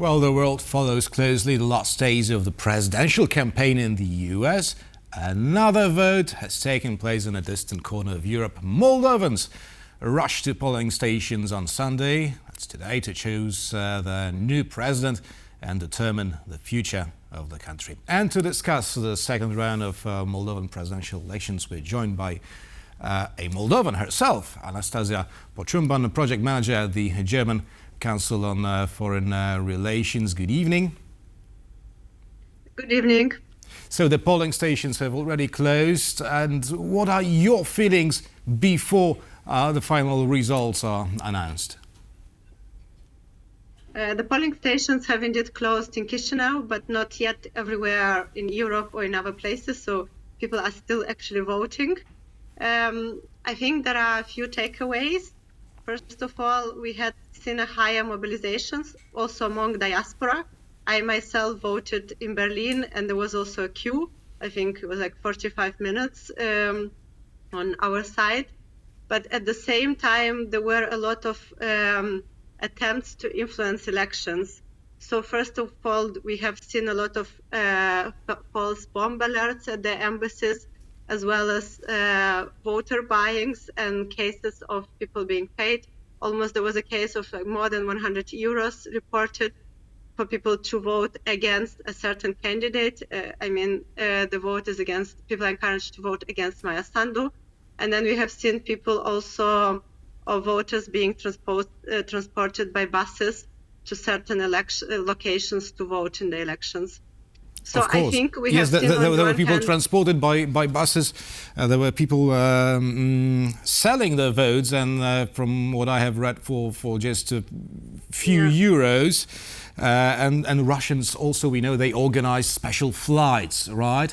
Well, the world follows closely the last days of the presidential campaign in the US. Another vote has taken place in a distant corner of Europe. Moldovans rushed to polling stations on Sunday, that's today, to choose the new president and determine the future of the country. And to discuss the second round of Moldovan presidential elections, we're joined by a Moldovan herself, Anastasia Pociumban, a project manager at the German Council on Foreign Relations. Good evening. Good evening. So the polling stations have already closed, and what are your feelings before the final results are announced? The polling stations have indeed closed in Chisinau, but not yet everywhere in Europe or in other places, so people are still actually voting. I think there are a few takeaways. First of all, we had seen a higher mobilizations also among diaspora. I myself voted in Berlin, and there was also a queue. I think it was like 45 minutes on our side. But at the same time, there were a lot of attempts to influence elections. So first of all, we have seen a lot of false bomb alerts at the embassies, as well as voter buyings and cases of people being paid. Almost there was a case of like more than 100 euros reported for people to vote against a certain candidate. The vote is against, people are encouraged to vote against Maia Sandu. And then we have seen people also, or voters being transported by buses to certain locations to vote in the elections. So of course. I think we yes, have seen there were people hand, transported by buses. There were people selling their votes, and from what I have read, for just a few euros. And Russians also, we know, they organize special flights, right?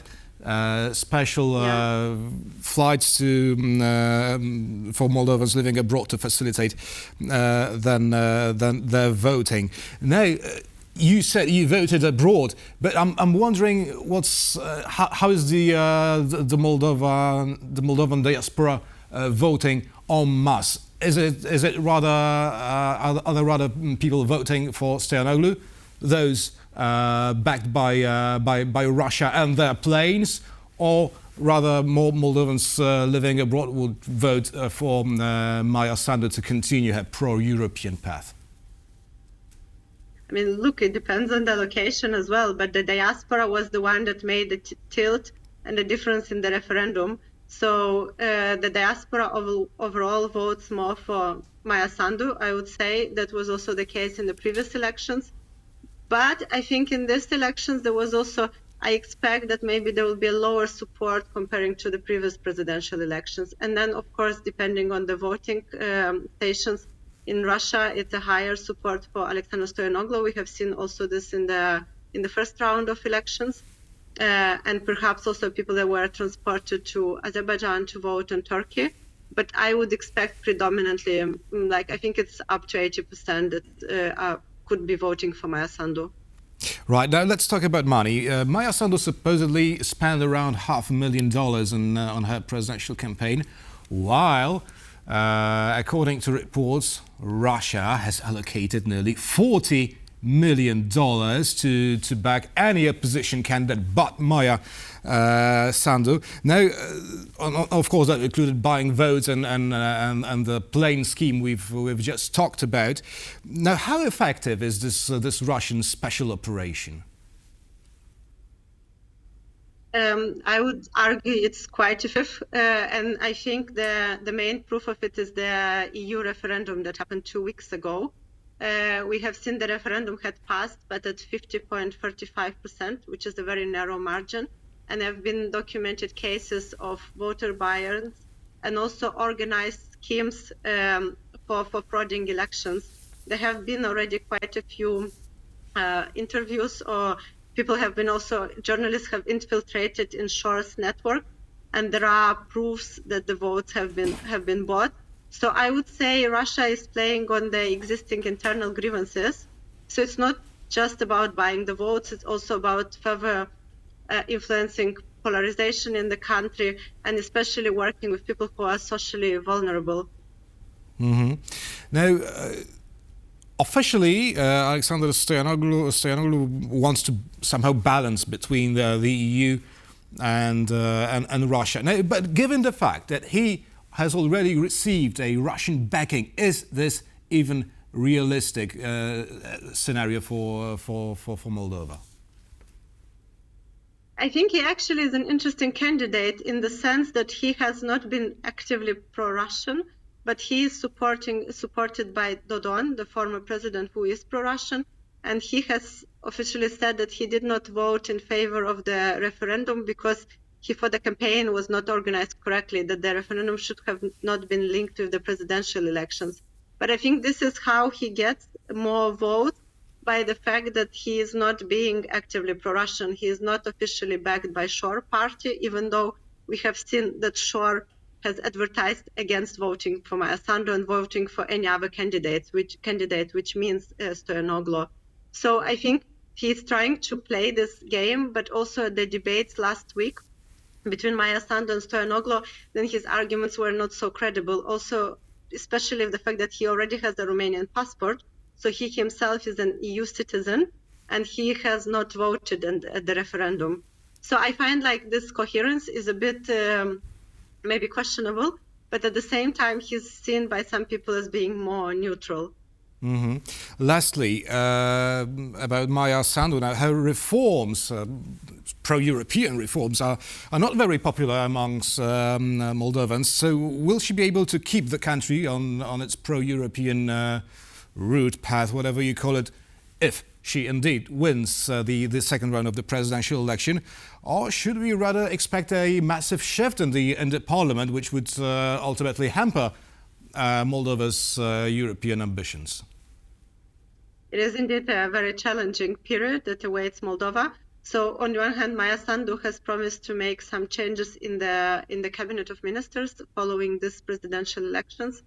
Special flights to for Moldovans living abroad to facilitate their voting. Now, you said you voted abroad, but I'm wondering how is the Moldovan diaspora voting en masse? Is it rather are there rather people voting for Stoianoglu, those backed by Russia and their planes, or rather more Moldovans living abroad would vote for Maia Sandu to continue her pro-European path? I mean, look, it depends on the location as well, but the diaspora was the one that made the tilt and the difference in the referendum. So the diaspora overall votes more for Maia Sandu, I would say. That was also the case in the previous elections. But I think in this elections, there was also, I expect that maybe there will be a lower support comparing to the previous presidential elections. And then, of course, depending on the voting stations, in Russia, it's a higher support for Alexander Stoianoglu. We have seen also this in the first round of elections, and perhaps also people that were transported to Azerbaijan to vote in Turkey. But I would expect predominantly, I think it's up to 80% that could be voting for Maia Sandu. Right, now let's talk about money. Maia Sandu supposedly spent around $500,000 on her presidential campaign, while according to reports, Russia has allocated nearly $40 million to back any opposition candidate but Maia Sandu. Now, of course, that included buying votes and the plane scheme we've just talked about. Now, how effective is this Russian special operation? I would argue it's quite effective, and I think the main proof of it is the EU referendum that happened 2 weeks ago. We have seen the referendum had passed, but at 50.35%, which is a very narrow margin, and have been documented cases of voter buyers and also organized schemes for frauding elections. There have been already quite a few interviews, or journalists have infiltrated in Shore's network, and there are proofs that the votes have been bought. So I would say Russia is playing on the existing internal grievances. So it's not just about buying the votes, it's also about further influencing polarization in the country, and especially working with people who are socially vulnerable. Mm-hmm. Now, officially, Alexander Stoyanoglu wants to somehow balance between the EU and Russia. Now, but given the fact that he has already received a Russian backing, is this even realistic scenario for Moldova? I think he actually is an interesting candidate in the sense that he has not been actively pro-Russian, but he is supported by Dodon, the former president, who is pro-Russian, and he has officially said that he did not vote in favor of the referendum because he, for the campaign, was not organized correctly, that the referendum should have not been linked with the presidential elections. But I think this is how he gets more votes, by the fact that he is not being actively pro-Russian. He is not officially backed by Shor party, even though we have seen that Shor has advertised against voting for Maia Sandu and voting for any other candidate, which means Stoyanoglu. So I think he's trying to play this game, but also the debates last week between Maia Sandu and Stoyanoglu, then his arguments were not so credible. Also, especially the fact that he already has a Romanian passport, so he himself is an EU citizen, and he has not voted at the referendum. So I find like this coherence is a bit maybe questionable, but at the same time, he's seen by some people as being more neutral. Mm-hmm. Lastly, about Maia Sandu, now her reforms, pro-European reforms, are not very popular amongst Moldovans. So will she be able to keep the country on its pro-European route, path, whatever you call it, if she indeed wins the second round of the presidential election? Or should we rather expect a massive shift in the parliament, which would ultimately hamper Moldova's European ambitions? It is indeed a very challenging period that awaits Moldova. So on the one hand, Maia Sandu has promised to make some changes in the cabinet of ministers following this presidential elections.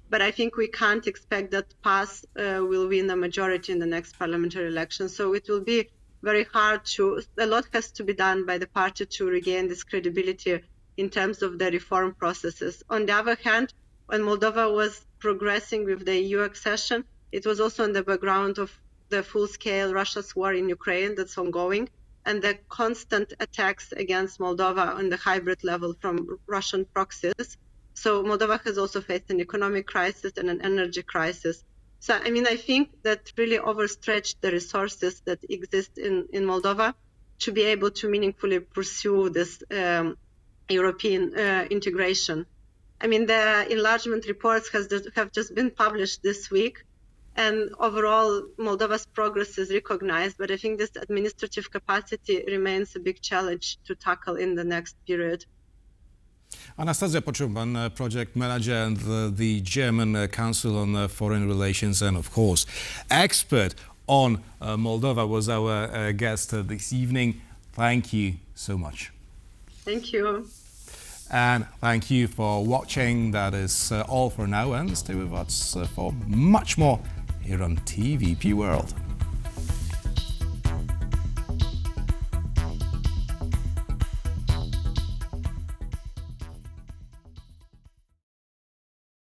But I think we can't expect that PAS will win a majority in the next parliamentary election. So it will be very hard a lot has to be done by the party to regain this credibility in terms of the reform processes. On the other hand, when Moldova was progressing with the EU accession, it was also on the background of the full-scale Russia's war in Ukraine that's ongoing, and the constant attacks against Moldova on the hybrid level from Russian proxies. So Moldova has also faced an economic crisis and an energy crisis. So, I mean, I think that really overstretched the resources that exist in Moldova to be able to meaningfully pursue this European integration. I mean, the enlargement reports have just been published this week, and overall, Moldova's progress is recognized, but I think this administrative capacity remains a big challenge to tackle in the next period. Anastasia Pociumban, project manager and the German Council on Foreign Relations, and of course, expert on Moldova, was our guest this evening. Thank you so much. Thank you. And thank you for watching. That is all for now, and stay with us for much more here on TVP World.